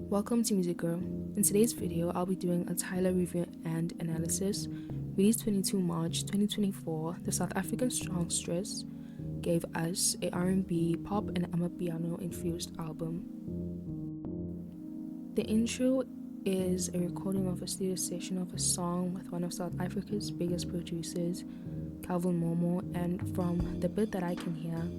Welcome to Music Girl. In today's video, I'll be doing a TYLA review and analysis. Released 22 March 2024, the South African songstress gave us a R&B, pop and amapiano infused album. The intro is a recording of a studio session of a song with one of South Africa's biggest producers, Calvin Momo, and from the bit that I can hear,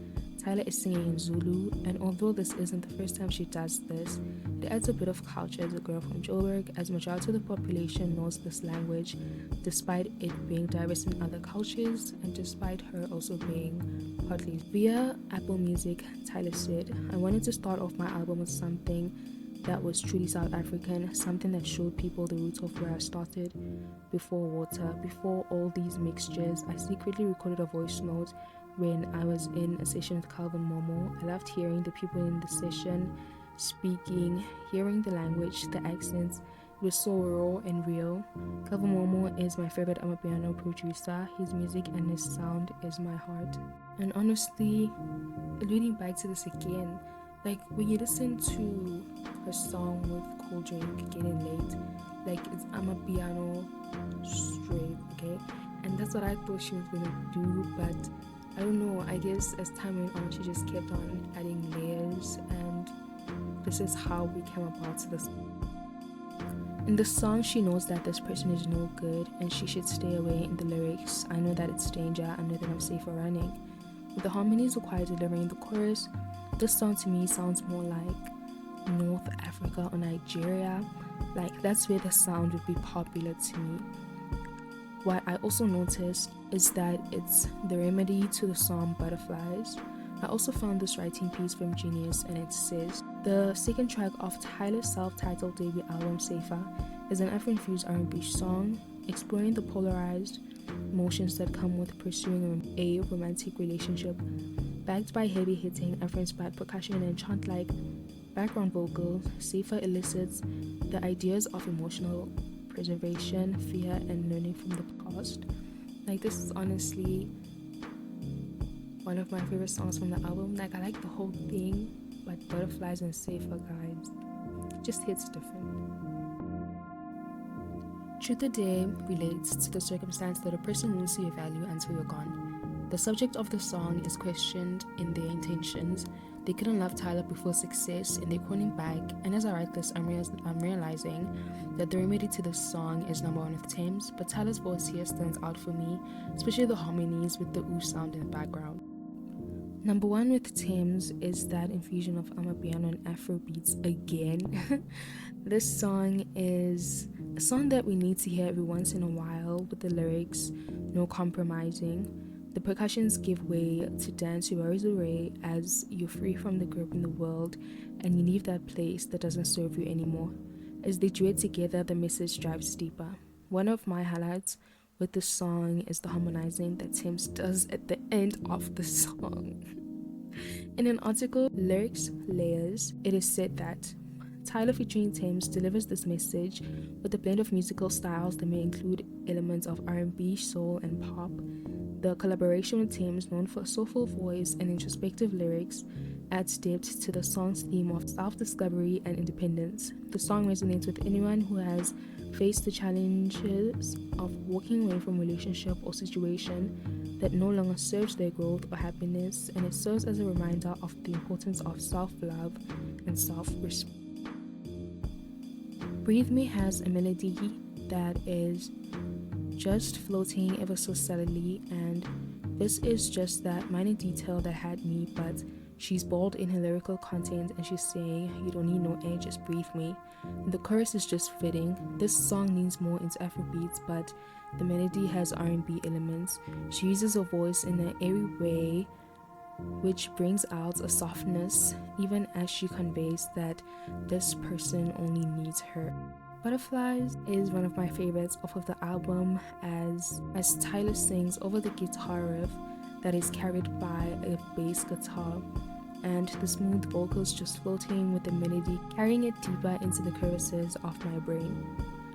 TYLA is singing in Zulu, and although this isn't the first time she does this, it adds a bit of culture as a girl from Joburg, as majority of the population knows this language, despite it being diverse in other cultures, and despite her also being partly. Via Apple Music, TYLA said, "I wanted to start off my album with something that was truly South African, something that showed people the roots of where I started. Before water, before all these mixtures, I secretly recorded a voice note when I was in a session with Calvin Momo. I loved hearing the people in the session speaking, hearing the language, the accents. It was so raw and real. Calvin Momo is my favorite amapiano producer. His music and his sound is my heart." And honestly, alluding back to this again, like when you listen to her song with Cool Drink, Getting Late, like it's amapiano straight, okay? And that's what I thought she was gonna do, but I don't know, I guess as time went on, she just kept on adding layers, and this is how we came about to this. In the song, she knows that this person is no good and she should stay away. In the lyrics, "I know that it's danger, I know that I'm safer running." With the harmonies required delivering the chorus, this song to me sounds more like North Africa or Nigeria. Like that's where the sound would be popular to me. What I also noticed is that it's the remedy to the song Butterflies. I also found this writing piece from Genius, and it says, "The second track of TYLA's self-titled debut album, Safer, is an Afro-infused R&B song, exploring the polarized emotions that come with pursuing a romantic relationship. Backed by heavy-hitting Afro-inspired percussion and chant-like background vocals, Safer elicits the ideas of emotional preservation, fear, and learning from the past." Like this is honestly one of my favorite songs from the album. Like I like the whole thing, but Butterflies and Safer, guys, just hits different. Truth or Dare relates to the circumstance that a person loses your value until you're gone. The subject of the song is questioned in their intentions. They couldn't love TYLA before success, and they're calling back. And as I write this, I'm realizing that the remedy to this song is number one with Thames, but TYLA's voice here stands out for me, especially the harmonies with the ooh sound in the background. Number one with Thames is that infusion of amapiano and Afro beats again. This song is a song that we need to hear every once in a while, with the lyrics, no compromising. The percussions give way to dance your worries away as you're free from the grip in the world and you leave that place that doesn't serve you anymore. As they duet together, the message drives deeper. One of my highlights with the song is the harmonizing that Thames does at the end of the song. In an article, Lyrics Layers, it is said that TYLA featuring Thames delivers this message with a blend of musical styles that may include elements of R&B, soul, and pop. The collaboration with Thames, known for a soulful voice and introspective lyrics, adds depth to the song's theme of self-discovery and independence. The song resonates with anyone who has faced the challenges of walking away from a relationship or situation that no longer serves their growth or happiness, and it serves as a reminder of the importance of self-love and self-respect. Breathe Me has a melody that is just floating ever so subtly, and this is just that minor detail that had me, but she's bold in her lyrical content and she's saying, "You don't need no air, just breathe me." And the chorus is just fitting. This song leans more into Afrobeats, but the melody has R&B elements. She uses her voice in an airy way, which brings out a softness, even as she conveys that this person only needs her. Butterflies is one of my favorites off of the album, as TYLA sings over the guitar riff that is carried by a bass guitar, and the smooth vocals just floating with the melody, carrying it deeper into the crevices of my brain.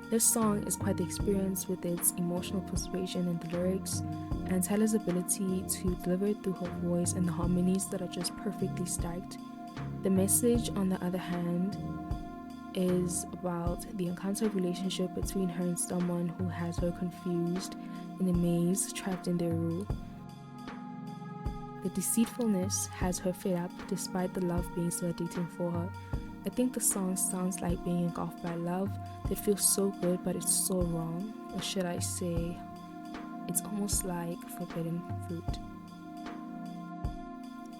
This song is quite the experience with its emotional persuasion in the lyrics, and TYLA's ability to deliver it through her voice and the harmonies that are just perfectly stacked. The message, on the other hand, is about the encountered relationship between her and someone who has her confused, in a maze, trapped in their rule. The deceitfulness has her fed up despite the love being so addicting for her. I think the song sounds like being engulfed by love that feels so good but it's so wrong. Or should I say, it's almost like forbidden fruit.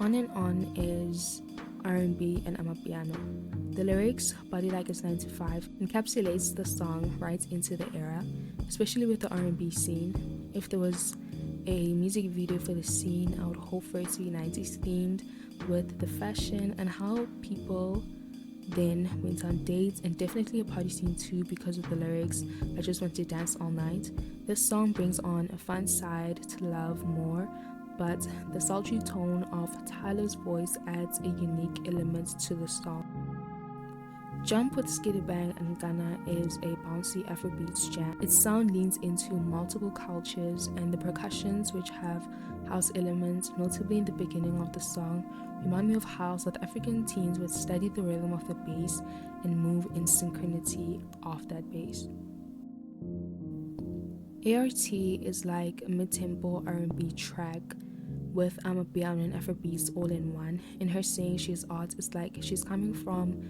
On and On is R&B and Amapiano. The lyrics, Body Like It's 9 to 5, encapsulates the song right into the era, especially with the R&B scene. If there was a music video for the scene, I would hope for it to be 90s themed, with the fashion and how people then went on dates, and definitely a party scene too because of the lyrics, I just want to dance all night. This song brings on a fun side to love more, but the sultry tone of TYLA's voice adds a unique element to the song. Jump with Skitty Bang and Ghana is a bouncy Afrobeats jam. Its sound leans into multiple cultures, and the percussions, which have house elements, notably in the beginning of the song, remind me of how South African teens would study the rhythm of the bass and move in synchronity of that bass. ART is like a mid-tempo R&B track with Amapiano and Afrobeats all in one. In her saying she's art, it's like she's coming from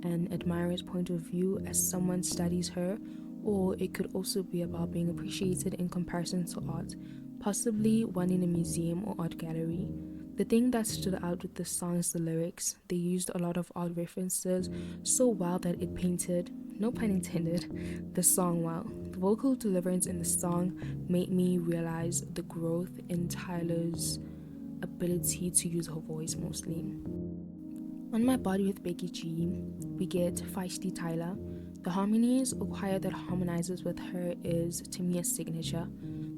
an admirer's point of view as someone studies her, or it could also be about being appreciated in comparison to art, possibly one in a museum or art gallery. The thing that stood out with this song is the lyrics. They used a lot of art references so well that it painted, no pun intended, the song well. The vocal deliverance in the song made me realize the growth in TYLA's ability to use her voice mostly. On My Body with Becky G, we get feisty TYLA. The harmonies or choir that harmonizes with her is, to me, a signature.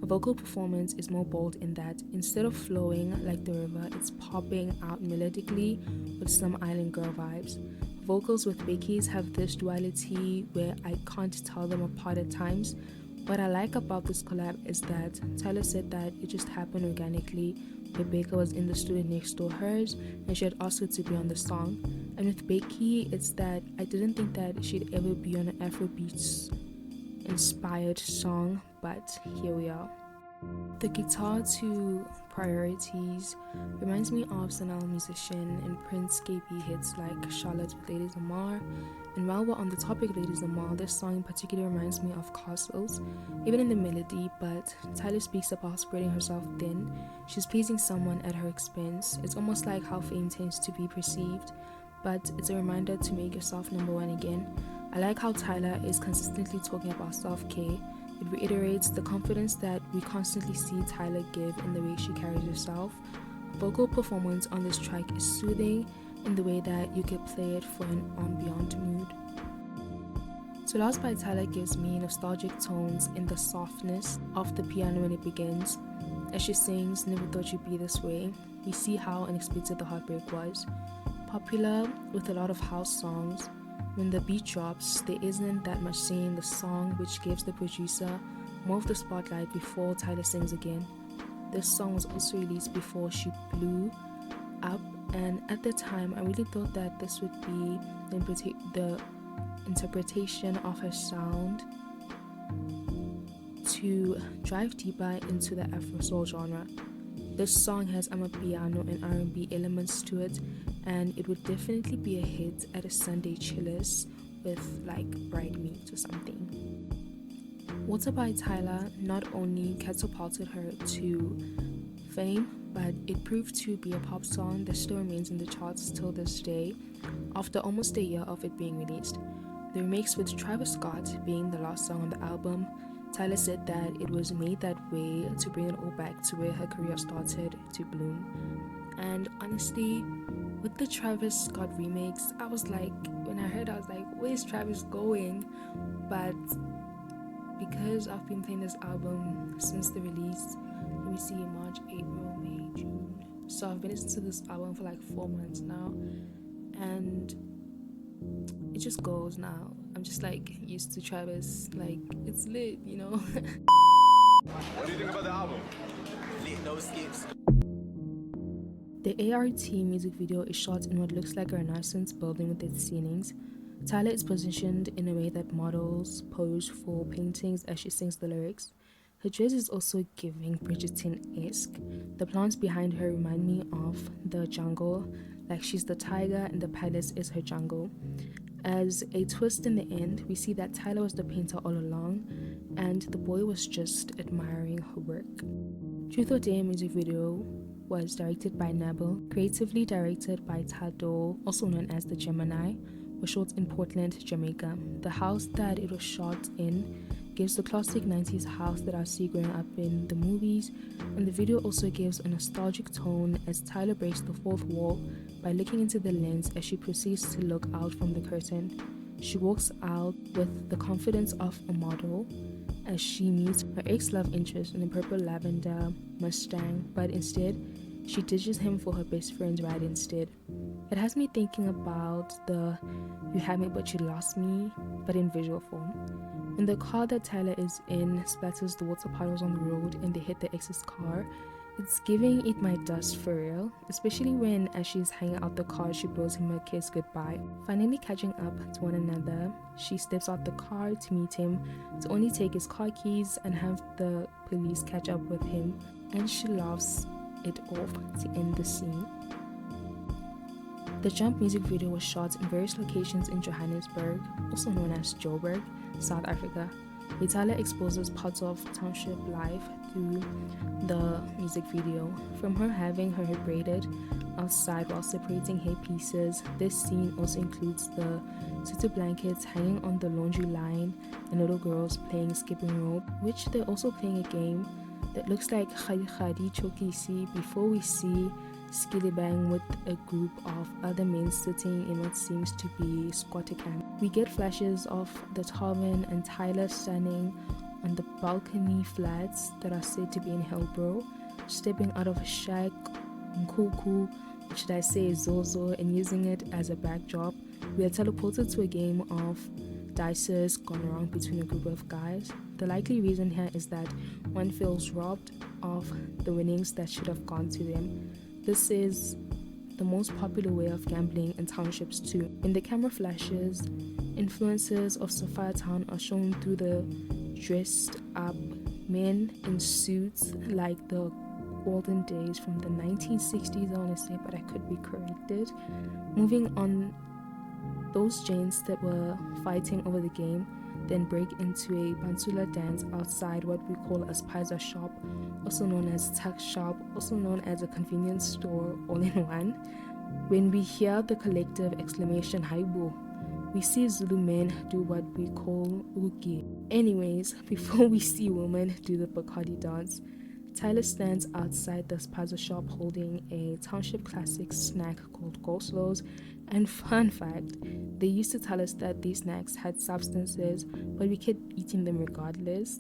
Her vocal performance is more bold in that instead of flowing like the river, it's popping out melodically with some island girl vibes. Vocals with Becky's have this duality where I can't tell them apart at times. What I like about this collab is that TYLA said that it just happened organically. Rebecca was in the studio next to hers and she had asked her to be on the song. And with Becky, it's that I didn't think that she'd ever be on an Afrobeats inspired song, but here we are. The guitar to Priorities reminds me of Sanal Musician and Prince KB hits like Charlotte with Ladies Lamar. And while we're on the topic of Ladies Lamar, this song in particular reminds me of Castles, even in the melody, but TYLA speaks about spreading herself thin. She's pleasing someone at her expense. It's almost like how fame tends to be perceived, but it's a reminder to make yourself number one again. I like how TYLA is consistently talking about self-care. It reiterates the confidence that we constantly see TYLA give in the way she carries herself. Vocal performance on this track is soothing in the way that you could play it for an ambient mood. So Lost by TYLA gives me nostalgic tones in the softness of the piano when it begins. As she sings Never Thought You'd Be This Way, we see how unexpected the heartbreak was. Popular with a lot of house songs, when the beat drops, there isn't that much singing in the song, which gives the producer more of the spotlight before TYLA sings again. This song was also released before she blew up, and at the time I really thought that this would be the interpretation of her sound to drive deeper into the Afro soul genre. This song has Amapiano and R&B elements to it, and it would definitely be a hit at a Sunday chillers with like Bride Meat or something. Water by TYLA not only catapulted her to fame, but it proved to be a pop song that still remains in the charts till this day, after almost a year of it being released. The remix with Travis Scott being the last song on the album, TYLA said that it was made that way to bring it all back to where her career started to bloom. And honestly, with the Travis Scott remix, I was like, when I heard, I was like, where's Travis going? But because I've been playing this album since the release, let me see, March, April, May, June. So I've been listening to this album for like 4 months now, and it just goes now. I'm just like used to Travis, like it's lit, you know. What do you think about the album? Lit, no skips. The ART music video is shot in what looks like a Renaissance building with its ceilings. TYLA is positioned in a way that models pose for paintings as she sings the lyrics. Her dress is also giving Bridgerton-esque. The plants behind her remind me of the jungle, like she's the tiger and the palace is her jungle. As a twist in the end, we see that TYLA was the painter all along, and the boy was just admiring her work. Truth or Dare music video was directed by Nabil, creatively directed by Tado, also known as the Gemini, was shot in Portland, Jamaica. The house that it was shot in gives the classic 90s house that I see growing up in the movies, and the video also gives a nostalgic tone as TYLA breaks the fourth wall by looking into the lens as she proceeds to look out from the curtain. She walks out with the confidence of a model as she meets her ex-love interest in a purple lavender Mustang, but instead she ditches him for her best friend's ride instead. It has me thinking about the "you had me but you lost me," but in visual form. When the car that TYLA is in splatters the water puddles on the road and they hit the ex's car, it's giving "eat my dust" for real, especially when as she's hanging out the car she blows him a kiss goodbye. Finally catching up to one another, she steps out the car to meet him, to only take his car keys and have the police catch up with him, and she laughs it off to end the scene. The Jump music video was shot in various locations in Johannesburg, also known as Joburg, South Africa, where TYLA exposes parts of township life through the music video. From her having her hair braided outside while separating hair pieces, this scene also includes the tutu blankets hanging on the laundry line and little girls playing skipping rope, which they're also playing a game that looks like Khadi Khadi Chokisi before we see Skilly Bang with a group of other men sitting in what seems to be squatter camp. We get flashes of the Tarvin and TYLA standing on the balcony flats that are said to be in Hellbro, stepping out of a shack, Nkuku, or should I say Zozo, and using it as a backdrop. We are teleported to a game of dices gone wrong between a group of guys. The likely reason here is that one feels robbed of the winnings that should have gone to them. This is the most popular way of gambling in townships too. In the camera flashes, influences of Sophia Town are shown through the dressed up men in suits like the olden days from the 1960s, I want to say, but I could be corrected. Moving on, those gents that were fighting over the game then break into a Bantula dance outside what we call a Spiza shop, also known as tuck shop, also known as a convenience store all in one. When we hear the collective exclamation Haibo, we see Zulu men do what we call Uki. Anyways, before we see women do the Bacardi dance, TYLA stands outside the Spaza shop holding a township classic snack called coleslaws. And fun fact, they used to tell us that these snacks had substances, but we kept eating them regardless.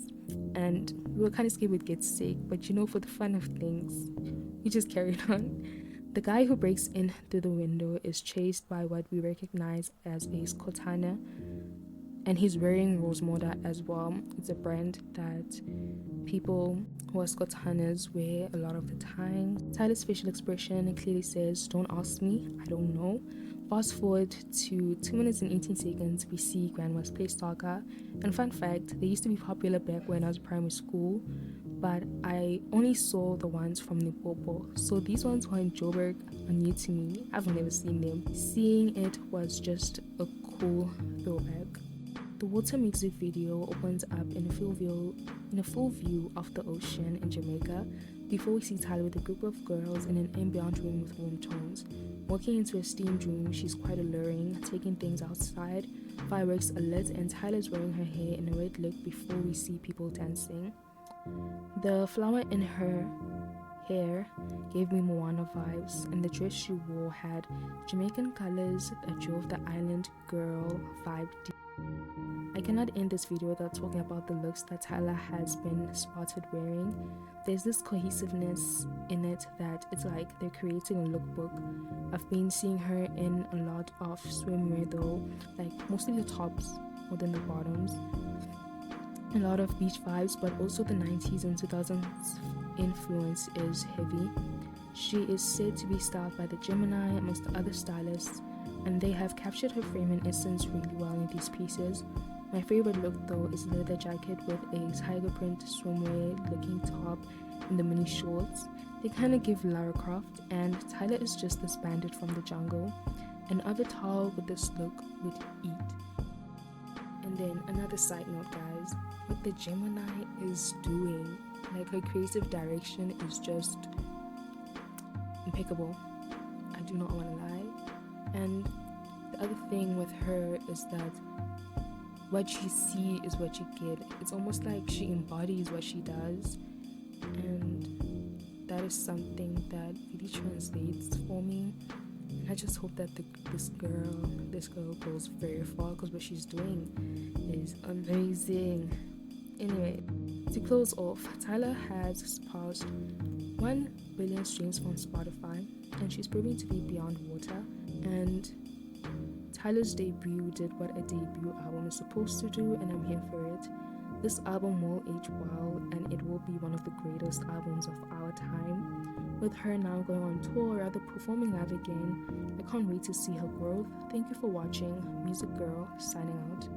And we were kind of scared we'd get sick, but for the fun of things, we just carried on. The guy who breaks in through the window is chased by what we recognize as a Skotana, and he's wearing Rosemoda as well. It's a brand that people who are Skotanas wear a lot of the time. TYLA's facial expression clearly says, "Don't ask me, I don't know." Fast forward to 2 minutes and 18 seconds, we see Grandma's play Stalker. And fun fact, they used to be popular back when I was in primary school, but I only saw the ones from Limpopo. So these ones who are in Joburg are new to me. I've never seen them. Seeing it was just a cool throwback. The water music video opens up in a full view of the ocean in Jamaica before we see TYLA with a group of girls in an ambient room with warm tones. Walking into a steamed room, she's quite alluring, taking things outside. Fireworks are lit and TYLA's wearing her hair in a red look before we see people dancing. The flower in her hair gave me Moana vibes, and the dress she wore had Jamaican colors that drove the island girl vibe deep. I cannot end this video without talking about the looks that TYLA has been spotted wearing. There's this cohesiveness in it that it's like they're creating a lookbook. I've been seeing her in a lot of swimwear though, like mostly the tops more than the bottoms. A lot of beach vibes, but also the 90s and 2000s influence is heavy. She is said to be styled by the Gemini amongst the other stylists, and they have captured her frame and essence really well in these pieces. My favorite look though is a leather jacket with a tiger print swimwear looking top and the mini shorts. They kind of give Lara Croft, and TYLA is just this bandit from the jungle. An avatar with this look would eat. And then another side note, guys, what the Gemini is doing, like her creative direction is just impeccable. I do not want to lie. And the other thing with her is that what you see is what you get. It's almost like she embodies what she does, and that is something that really translates for me. And I just hope that this girl goes very far, because what she's doing is amazing. Anyway, to close off, TYLA has surpassed 1 billion streams on Spotify, and she's proving to be beyond water. And TYLA's debut did what a debut album is supposed to do, and I'm here for it. This album will age well, and it will be one of the greatest albums of our time. With her now going on tour, rather performing live again, I can't wait to see her growth. Thank you for watching. Music Girl, signing out.